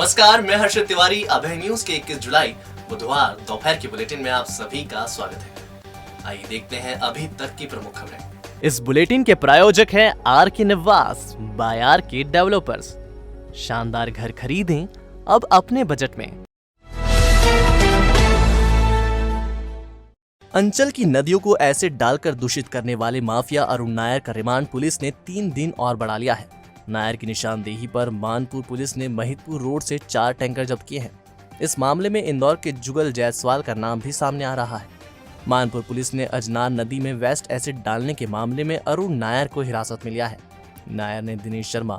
नमस्कार, मैं हर्षित तिवारी। अभय न्यूज के 21 जुलाई बुधवार दोपहर के बुलेटिन में आप सभी का स्वागत है। आइए देखते हैं अभी तक की प्रमुख खबरें। इस बुलेटिन के प्रायोजक हैं आर के निवास बाय आर के डेवलपर्स। शानदार घर खरीदें अब अपने बजट में। अंचल की नदियों को एसिड डालकर दूषित करने वाले माफिया अरुण नायर का रिमांड पुलिस ने 3 दिन और बढ़ा लिया है। नायर की निशानदेही पर मानपुर पुलिस ने महिदपुर रोड से 4 टैंकर जब्त किए हैं। इस मामले में इंदौर के जुगल जायसवाल का नाम भी सामने आ रहा है। मानपुर पुलिस ने अजनार नदी में वेस्ट एसिड डालने के मामले में अरुण नायर को हिरासत में लिया है। नायर ने दिनेश शर्मा,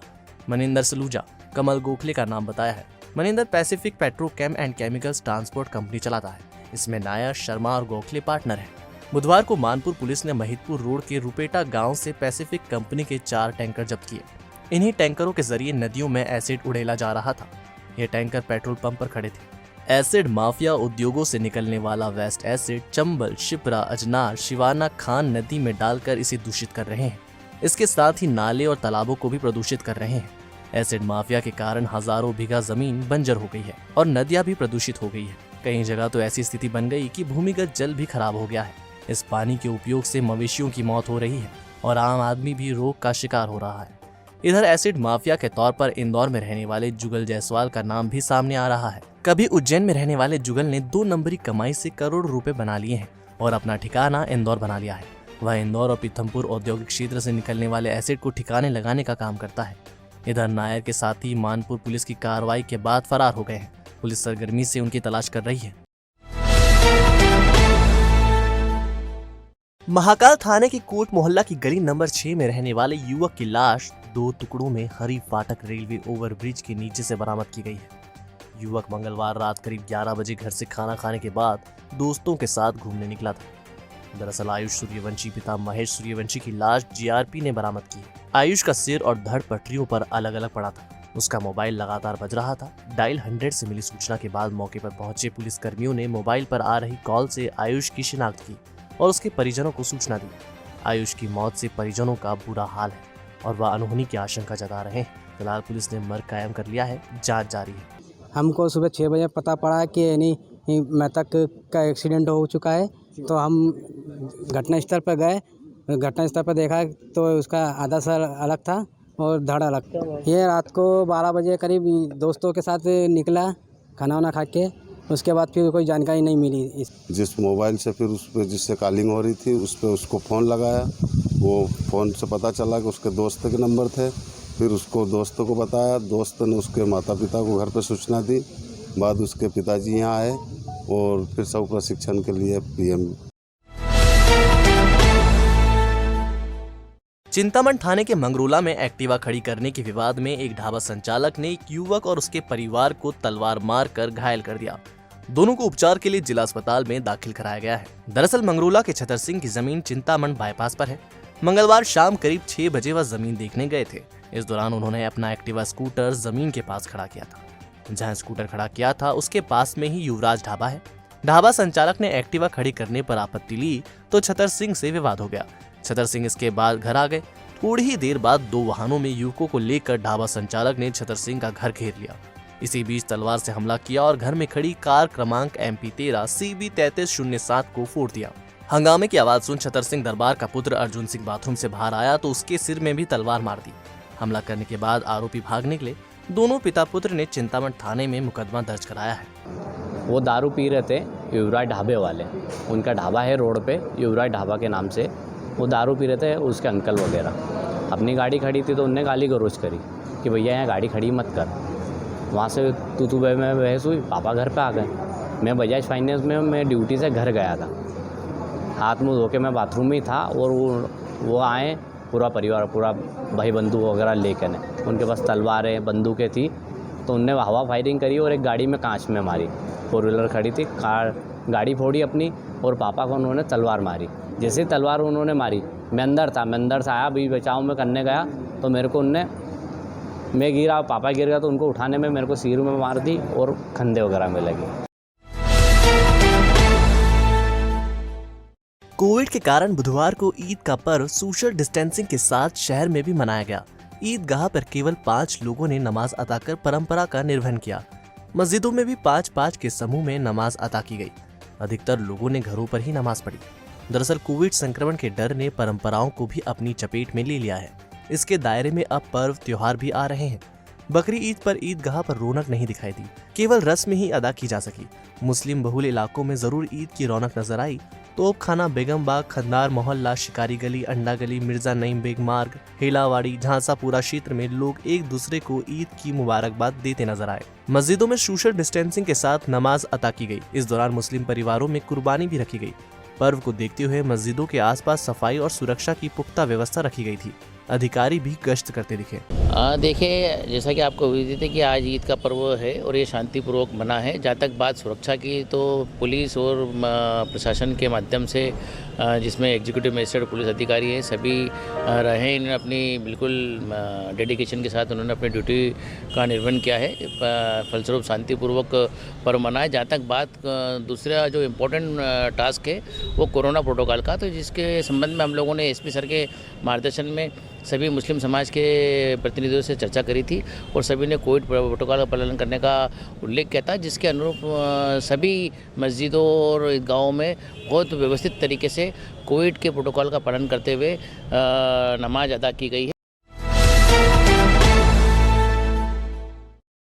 मनिंदर सलूजा, कमल गोखले का नाम बताया है। Maninder Pacific Petrochem and chemicals transport company चलाता है। इसमें नायर, शर्मा और गोखले पार्टनर हैं। बुधवार को मानपुर पुलिस ने महिदपुर रोड के रुपेटा गांव से पैसिफिक कंपनी के 4 टैंकर जब्त किए। इन्हीं टैंकरों के जरिए नदियों में एसिड उड़ेला जा रहा था। ये टैंकर पेट्रोल पंप पर खड़े थे। एसिड माफिया उद्योगों से निकलने वाला वेस्ट एसिड चंबल, शिप्रा, अजनार, शिवाना खान नदी में डालकर इसे दूषित कर रहे हैं। इसके साथ ही नाले और तालाबों को भी प्रदूषित कर रहे हैं। एसिड माफिया के कारण हजारों बीघा जमीन बंजर हो गई है और नदियां भी प्रदूषित हो गई है। कई जगह तो ऐसी स्थिति बन गई कि भूमिगत जल भी खराब हो गया है। इस पानी के उपयोग से मवेशियों की मौत हो रही है और आम आदमी भी रोग का शिकार हो रहा है। इधर एसिड माफिया के तौर पर इंदौर में रहने वाले जुगल जायसवाल का नाम भी सामने आ रहा है। कभी उज्जैन में रहने वाले जुगल ने 2 नंबरी कमाई से करोड़ों रुपए बना लिए हैं और अपना ठिकाना इंदौर बना लिया है। वह इंदौर और पीथमपुर औद्योगिक क्षेत्र से निकलने वाले एसिड को ठिकाने लगाने का काम करता है। इधर नायर के साथी मानपुर पुलिस की कार्रवाई के बाद फरार हो गए हैं। पुलिस सरगर्मी से उनकी तलाश कर रही है। महाकाल थाने की कोट मोहल्ला की गली नंबर 6 में रहने वाले युवक की लाश 2 टुकड़ों में हरी फाटक रेलवे ओवरब्रिज के नीचे से बरामद की गई है। युवक मंगलवार रात करीब 11 बजे घर से खाना खाने के बाद दोस्तों के साथ घूमने निकला था। दरअसल आयुष सूर्यवंशी पिता महेश सूर्यवंशी की लाश जीआरपी ने बरामद की। आयुष का सिर और धड़ पटरियों पर अलग अलग पड़ा था। उसका मोबाइल लगातार बज रहा था। डायल 100 से मिली सूचना के बाद मौके पर पहुंचे पुलिस कर्मियों ने मोबाइल पर आ रही कॉल से आयुष की शिनाख्त की और उसके परिजनों को सूचना दी। आयुष की मौत से परिजनों का बुरा हाल है और वह अनहोनी की आशंका जता रहे हैं। फिलहाल पुलिस ने मर्ग कायम कर लिया है, जांच जारी है। हमको सुबह 6 बजे पता पड़ा कि यानी मृतक का एक्सीडेंट हो चुका है, तो हम घटनास्थल पर गए। घटनास्थल पर देखा तो उसका आधा सर अलग था और धड़ अलग। ये रात को 12 बजे करीब दोस्तों के साथ निकला खाना वाना खा के। उसके बाद फिर कोई जानकारी नहीं मिली। जिस मोबाइल से फिर उस पर जिससे कॉलिंग हो रही थी उस पर उसको फ़ोन लगाया। वो फ़ोन से पता चला कि उसके दोस्त के नंबर थे। फिर उसको दोस्तों को बताया। दोस्त ने उसके माता पिता को घर पर सूचना दी। बाद उसके पिताजी यहाँ आए और फिर सब प्रशिक्षण के लिए पीएम। चिंतामण थाने के मंगरोला में एक्टिवा खड़ी करने के विवाद में एक ढाबा संचालक ने एक युवक और उसके परिवार को तलवार मारकर घायल कर दिया। दोनों को उपचार के लिए जिला अस्पताल में दाखिल कराया गया है। दरअसल मंगरोला के छतर सिंह की जमीन चिंतामण बाईपास पर है। मंगलवार शाम करीब 6 बजे वह जमीन देखने गए थे। इस दौरान उन्होंने अपना एक्टिवा स्कूटर जमीन के पास खड़ा किया था। जहां स्कूटर खड़ा किया था उसके पास में ही युवराज ढाबा है। ढाबा संचालक ने एक्टिवा खड़ी करने पर आपत्ति ली तो छतर सिंह से विवाद हो गया। छतर सिंह इसके बाद घर आ गए। थोड़ी ही देर बाद 2 वाहनों में युवकों को लेकर ढाबा संचालक ने छतर सिंह का घर घेर लिया। इसी बीच तलवार से हमला किया और घर में खड़ी कार क्रमांक MP13 CB 3307 को फोड़ दिया। हंगामे की आवाज सुन छतर सिंह दरबार का पुत्र अर्जुन सिंह बाथरूम से बाहर आया तो उसके सिर में भी तलवार मार दी। हमला करने के बाद आरोपी भाग निकले। दोनों पिता पुत्र ने चिंतामण थाने में मुकदमा दर्ज कराया है। वो दारू पी रहे थे, युवराज ढाबे वाले। उनका ढाबा है रोड पे, युवराज ढाबा के नाम से। वो दारू पी रहे थे, उसके अंकल वगैरह। अपनी गाड़ी खड़ी थी तो उनने गाली गलौज करी कि भैया यहाँ गाड़ी खड़ी मत कर। वहाँ से तू में बहस हुई। पापा घर पे आ गए। मैं बजाज फाइनेंस में मैं ड्यूटी से घर गया था। हाथ मुँह धो के मैं बाथरूम में ही था और वो आए, पूरा परिवार, पूरा भाई बंधु वगैरह लेकर ने। उनके पास तलवारें, बंदूकें थी। तो उनने हवा फायरिंग करी और एक गाड़ी में कांच में मारी। 4 व्हीलर खड़ी थी, गाड़ी फोड़ी अपनी और पापा को उन्होंने तलवार मारी। जैसे ही तलवार उन्होंने मारी, मैं अंदर था। मैं अंदर से आया, अभी बचाव में करने गया तो मेरे को मैं गिरा, पापा गिर गया तो उनको उठाने में मेरे को सिर में मार दी और कंधे वगैरह में लगी। कोविड के कारण बुधवार को ईद का पर्व सोशल डिस्टेंसिंग के साथ शहर में भी मनाया गया। ईदगाह पर केवल 5 लोगों ने नमाज अदा कर परंपरा का निर्वहन किया। मस्जिदों में भी 5-5 के समूह में नमाज अदा की गई। अधिकतर लोगों ने घरों पर ही नमाज पढ़ी। दरअसल कोविड संक्रमण के डर ने परंपराओं को भी अपनी चपेट में ले लिया है। इसके दायरे में अब पर्व त्योहार भी आ रहे हैं। बकरी ईद पर ईदगाह पर रौनक नहीं दिखाई दी, केवल रस्म ही अदा की जा सकी। मुस्लिम बहुल इलाकों में जरूर ईद की रौनक नजर आई। तोप खाना, बेगम बाग, खंदार मोहल्ला, शिकारी गली, अंडा गली, मिर्जा नईम बेग मार्ग, हेलावाड़ी, झांसापुरा क्षेत्र में लोग एक दूसरे को ईद की मुबारकबाद देते नजर आए। मस्जिदों में सोशल डिस्टेंसिंग के साथ नमाज अदा की गई। इस दौरान मुस्लिम परिवारों में कुर्बानी भी रखी गई। पर्व को देखते हुए मस्जिदों के आसपास सफाई और सुरक्षा की पुख्ता व्यवस्था रखी गई थी। अधिकारी भी गश्त करते दिखे। देखिए, जैसा कि आपको विदित है कि आज ईद का पर्व है और ये शांतिपूर्वक बना है। जहाँ तक बात सुरक्षा की, तो पुलिस और प्रशासन के माध्यम से, जिसमें एग्जीक्यूटिव मजिस्ट्रेट पुलिस अधिकारी है, सभी रहे। इन्होंने अपनी बिल्कुल डेडिकेशन के साथ उन्होंने अपनी ड्यूटी का निर्वहन किया है। फलस्वरूप शांतिपूर्वक पर्व मना है। जहाँ तक बात दूसरा जो इम्पोर्टेंट टास्क है वो कोरोना प्रोटोकॉल का, तो जिसके संबंध में हम लोगों ने एसपी सर के मार्गदर्शन में सभी मुस्लिम समाज के प्रतिनिधियों से चर्चा करी थी और सभी ने कोविड प्रोटोकॉल का पालन करने का उल्लेख किया था, जिसके अनुरूप सभी मस्जिदों और ईदगाहों में बहुत व्यवस्थित तरीके से कोविड के प्रोटोकॉल का पालन करते हुए नमाज अदा की गई है।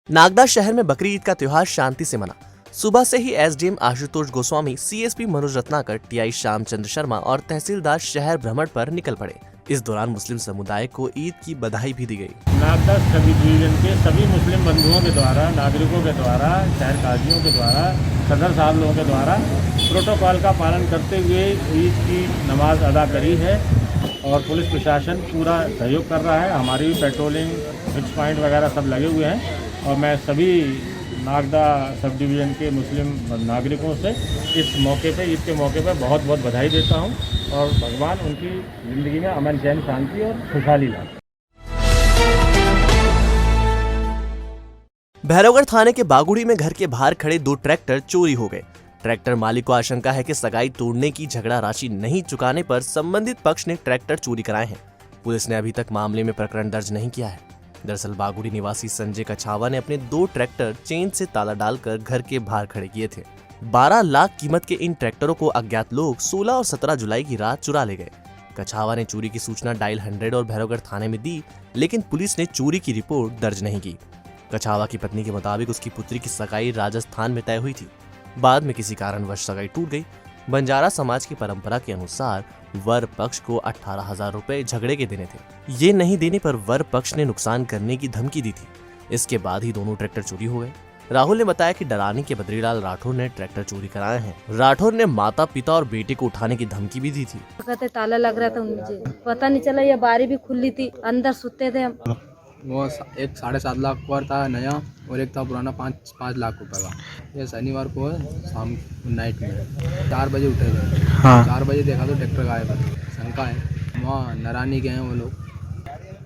नागदा शहर में बकरी ईद का त्योहार शांति से मना। सुबह से ही SDM Ashutosh Goswami, CSP Manoj Ratnakar, TI Shyamchandra Sharma और तहसीलदार शहर भ्रमण पर निकल पड़े। इस दौरान मुस्लिम समुदाय को ईद की बधाई भी दी गई। नागदा सब डिवीजन के सभी मुस्लिम बंधुओं के द्वारा, नागरिकों के द्वारा, शहर काजियों के द्वारा, सदर साहब लोगों के द्वारा प्रोटोकॉल का पालन करते हुए ईद की नमाज अदा करी है और पुलिस प्रशासन पूरा सहयोग कर रहा है। हमारी भी पेट्रोलिंग, फिक्स पॉइंट वगैरह सब लगे हुए हैं और मैं सभी नागदा सब डिवीज़न के मुस्लिम नागरिकों से इस मौके पे, ईद के मौके पे बहुत बहुत बधाई देता हूं और भगवान उनकी ज़िंदगी में अमन, चैन, शांति और खुशहाली लाए। भैरवगढ़ थाने के बागुड़ी में घर के बाहर खड़े 2 ट्रैक्टर चोरी हो गए। ट्रैक्टर मालिक को आशंका है कि सगाई तोड़ने की झगड़ा राशि नहीं चुकाने पर संबंधित पक्ष ने ट्रैक्टर चोरी कराए हैं। पुलिस ने अभी तक मामले में प्रकरण दर्ज नहीं किया है। दरअसल बागुड़ी निवासी संजय कछावा ने अपने 2 ट्रैक्टर चेन से ताला डालकर घर के बाहर खड़े किए थे। 12 लाख कीमत के इन ट्रैक्टरों को अज्ञात लोग 16 और 17 जुलाई की रात चुरा ले गए। कछावा ने चोरी की सूचना डायल 100 और भैरवगढ़ थाने में दी, लेकिन पुलिस ने चोरी की रिपोर्ट दर्ज नहीं की। कछावा की पत्नी के मुताबिक उसकी पुत्री की सगाई राजस्थान में तय हुई थी। बाद में किसी कारणवश सगाई टूट गई। बंजारा समाज की परंपरा के अनुसार वर पक्ष को 18,000 रुपए झगड़े के देने थे। ये नहीं देने पर वर पक्ष ने नुकसान करने की धमकी दी थी। इसके बाद ही दोनों ट्रैक्टर चोरी हो गए। राहुल ने बताया कि डरानी के बद्रीलाल राठौर ने ट्रैक्टर चोरी कराए हैं। राठौर ने माता, पिता और बेटे को उठाने की धमकी भी दी थी। कहते ताला लग रहा था, मुझे पता नहीं चला, ये बारी भी खुली थी, अंदर सुते थे हम। वो एक 7.5 लाख का था नया और एक था पुराना 5 लाख रुपए का। ये शनिवार को शाम नाइट में 4 बजे उठे थे। 4 बजे देखा तो ट्रैक्टर गायब है। शंका है वहाँ नरानी के हैं वो लोग,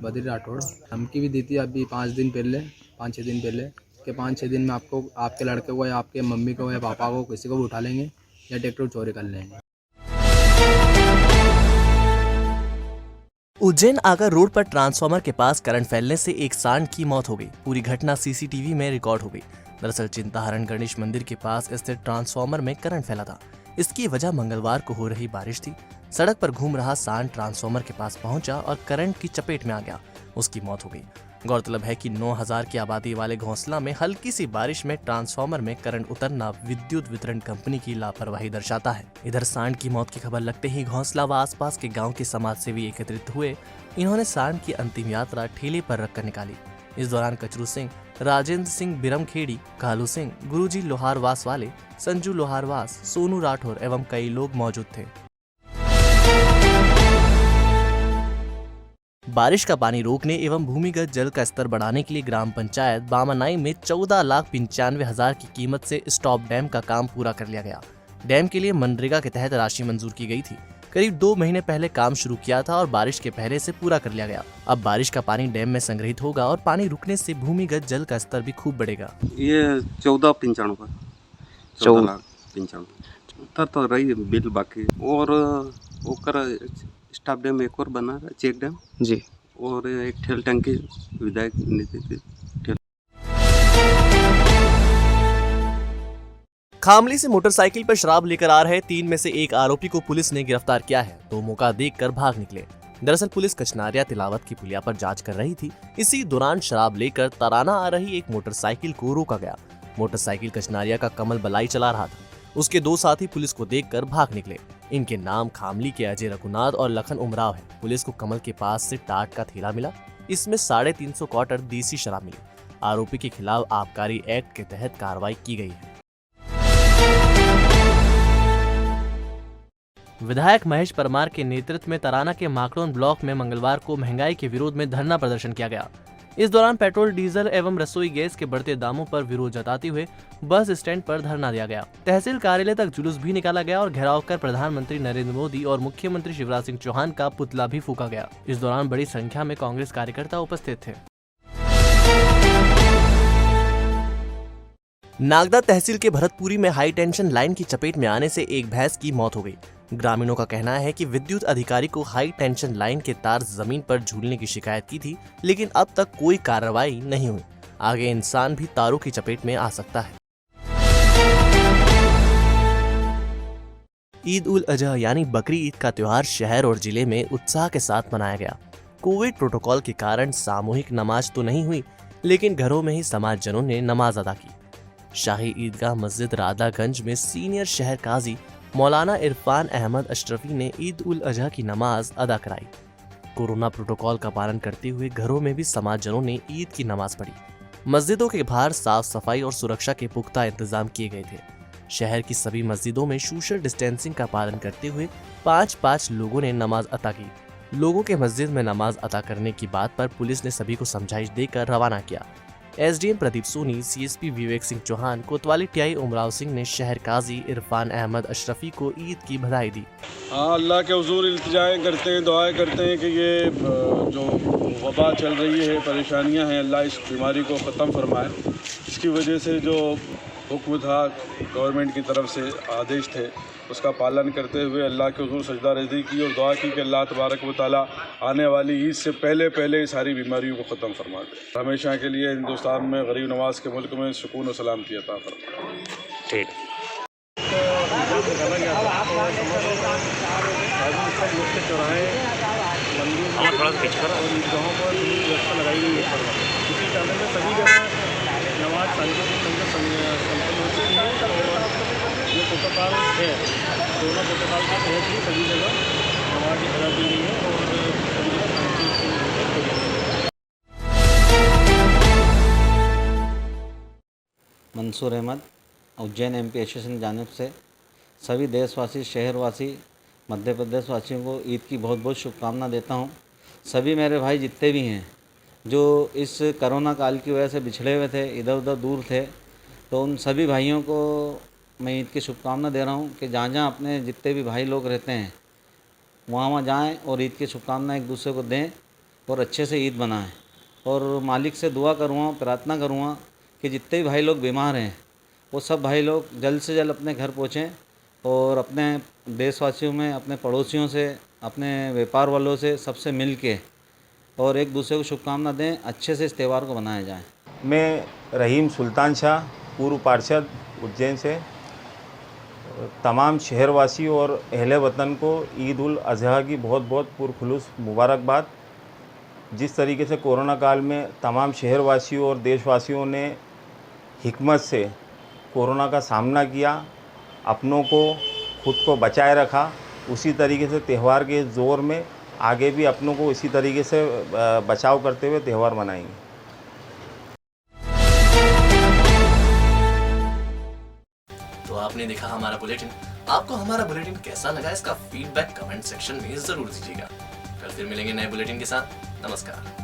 बद्री राठौड़। धमकी भी दी थी अभी 5 दिन पहले, 5-6 दिन पहले, कि 5-6 दिन में आपको, आपके लड़के को या आपके मम्मी को या पापा को, किसी को भी उठा लेंगे या ट्रैक्टर चोरी कर लेंगे। उज्जैन आगर रोड पर ट्रांसफार्मर के पास करंट फैलने से एक सांड की मौत हो गई। पूरी घटना सीसीटीवी में रिकॉर्ड हो गई। दरअसल चिंताहरण गणेश मंदिर के पास स्थित ट्रांसफार्मर में करंट फैला था। इसकी वजह मंगलवार को हो रही बारिश थी। सड़क पर घूम रहा सांड ट्रांसफार्मर के पास पहुंचा और करंट की चपेट में आ गया। उसकी मौत हो गई। गौरतलब है कि 9,000 की आबादी वाले घोंसला में हल्की सी बारिश में ट्रांसफार्मर में करंट उतरना विद्युत वितरण कंपनी की लापरवाही दर्शाता है। इधर सांड की मौत की खबर लगते ही घोंसला व आसपास के गांव के समाज सेवी एकत्रित हुए। इन्होंने सांड की अंतिम यात्रा ठेले पर रखकर निकाली। इस दौरान कचरू सिंह, राजेंद्र सिंह बिरमखेड़ी, कालू सिंह, गुरुजी लोहारवास वाले, संजू लोहारवास, सोनू राठौर एवं कई लोग मौजूद थे। बारिश का पानी रोकने एवं भूमिगत जल का स्तर बढ़ाने के लिए ग्राम पंचायत बामानाई में 14,95,000 की कीमत से स्टॉप डैम का काम पूरा कर लिया गया। डैम के लिए मनरेगा के तहत राशि मंजूर की गई थी। करीब 2 महीने पहले काम शुरू किया था और बारिश के पहले से पूरा कर लिया गया। अब बारिश का पानी डैम में संग्रहित होगा और पानी रुकने से भूमिगत जल का स्तर भी खूब बढ़ेगा। ये 14,95,000 तो रही बिल बाकी और ओकर स्टाफ डैम एक और बना रहा, चेक डैम जी, और एक ठेल टंकी विधायक नीति खामली से मोटरसाइकिल पर शराब लेकर आ रहे 3 में से एक आरोपी को पुलिस ने गिरफ्तार किया है, तो मौका देखकर भाग निकले। दरअसल पुलिस कचनारिया तिलावत की पुलिया पर जांच कर रही थी। इसी दौरान शराब लेकर तराना आ रही एक मोटरसाइकिल को रोका गया। मोटरसाइकिल कचनारिया का कमल बलाई चला रहा था। उसके 2 साथी पुलिस को देखकर भाग निकले। इनके नाम खामली के अजय रघुनाथ और लखन उमराव है। पुलिस को कमल के पास से टाट का थैला मिला। इसमें 350 क्वार्टर देसी शराब मिली। आरोपी के खिलाफ आबकारी एक्ट के तहत कार्रवाई की गई है। विधायक महेश परमार के नेतृत्व में तराना के माकड़ोन ब्लॉक में मंगलवार को महंगाई के विरोध में धरना प्रदर्शन किया गया। इस दौरान पेट्रोल, डीजल एवं रसोई गैस के बढ़ते दामों पर विरोध जताते हुए बस स्टैंड पर धरना दिया गया। तहसील कार्यालय तक जुलूस भी निकाला गया और घेराव कर प्रधानमंत्री नरेंद्र मोदी और मुख्यमंत्री शिवराज सिंह चौहान का पुतला भी फूका गया। इस दौरान बड़ी संख्या में कांग्रेस कार्यकर्ता उपस्थित थे। नागदा तहसील के भरतपुरी में हाई टेंशन लाइन की चपेट में आने से एक भैंस की मौत हो गई। ग्रामीणों का कहना है कि विद्युत अधिकारी को हाई टेंशन लाइन के तार जमीन पर झूलने की शिकायत की थी, लेकिन अब तक कोई कार्रवाई नहीं हुई। आगे इंसान भी तारों की चपेट में आ सकता है। ईद उल अजहा यानी बकरी ईद का त्योहार शहर और जिले में उत्साह के साथ मनाया गया। कोविड प्रोटोकॉल के कारण सामूहिक नमाज तो नहीं हुई, लेकिन घरों में ही समाजजनों ने नमाज अदा की। शाही ईदगाह मस्जिद राधागंज में सीनियर शहर काजी मौलाना इरफान अहमद अशरफी ने ईद उल अजहा की नमाज अदा कराई। कोरोना प्रोटोकॉल का पालन करते हुए घरों में भी समाजजनों ने ईद की नमाज पढ़ी। मस्जिदों के बाहर साफ सफाई और सुरक्षा के पुख्ता इंतजाम किए गए थे। शहर की सभी मस्जिदों में सोशल डिस्टेंसिंग का पालन करते हुए 5-5 लोगों ने नमाज अता की। लोगों के मस्जिद में नमाज अता करने की बात पर पुलिस ने सभी को समझाइश देकर रवाना किया। एसडीएम प्रदीप सोनी, सीएसपी विवेक सिंह चौहान, कोतवाली टीआई उमराव सिंह ने शहर काजी इरफान अहमद अशरफी को ईद की बधाई दी। हाँ, अल्लाह के हुजूर इल्तिजाएं करते हैं, दुआएं करते हैं कि ये जो वबा चल रही है, परेशानियां हैं, अल्लाह इस बीमारी को ख़त्म फरमाए। इसकी वजह से जो हुक्म था, गवर्नमेंट की तरफ से आदेश थे, उसका पालन करते हुए अल्लाह के हुजूर सजदा रज़ी की और दुआ की कि अल्लाह तबारक व तआला आने वाली ईद से पहले सारी बीमारियों को ख़त्म फरमा दे। हमेशा के लिए हिंदुस्तान में गरीब नवाज के मुल्क में सुकून और सलामती अता फरमाए। ठीक। चौराहे, मंदिर और ईदगाहों पर व्यवस्था लगाई गई है। इसी कारण में सभी जगह नमाज संपन्न हो चुकी है और जो प्रोटोकॉल है, कोरोना प्रोटोकॉल के तहत ही सभी जगह नमाज अदा की गई है और सभी जगह शांति। मंसूर अहमद, उज्जैन एमपी एसोसिएशन की जानिब से सभी देशवासी, शहरवासी, मध्य प्रदेश वासियों को ईद की बहुत बहुत शुभकामना देता हूँ। सभी मेरे भाई जितने भी हैं जो इस कोरोना काल की वजह से बिछड़े हुए थे, इधर उधर दूर थे, तो उन सभी भाइयों को मैं ईद की शुभकामना दे रहा हूँ कि जहाँ जहाँ अपने जितने भी भाई लोग रहते हैं वहाँ जाएं और ईद की शुभकामना एक दूसरे को दें और अच्छे से ईद मनाएं। और मालिक से दुआ करूँगा, प्रार्थना करूँगा कि जितने भी भाई लोग बीमार हैं वो सब भाई लोग जल्द से जल्द अपने घर पहुँचें और अपने देशवासियों में, अपने पड़ोसियों से, अपने व्यापार वालों से सबसे मिल के और एक दूसरे को शुभकामना दें, अच्छे से इस त्यौहार को मनाया जाए। मैं रहीम सुल्तान शाह, पूर्व पार्षद उज्जैन से, तमाम शहरवासी और अहले वतन को ईद उल अजहा की बहुत बहुत पुरखुलूस मुबारकबाद। जिस तरीके से कोरोना काल में तमाम शहरवासियों और देशवासियों ने हिकमत से कोरोना का सामना किया, अपनों को, खुद को बचाए रखा, उसी तरीके से त्यौहार के ज़ोर में आगे भी अपनों को इसी तरीके से बचाव करते हुए त्यौहार मनाएंगे। तो आपने देखा हमारा बुलेटिन। आपको हमारा बुलेटिन कैसा लगा, इसका फीडबैक कमेंट सेक्शन में जरूर दीजिएगा। कल फिर मिलेंगे नए बुलेटिन के साथ। नमस्कार।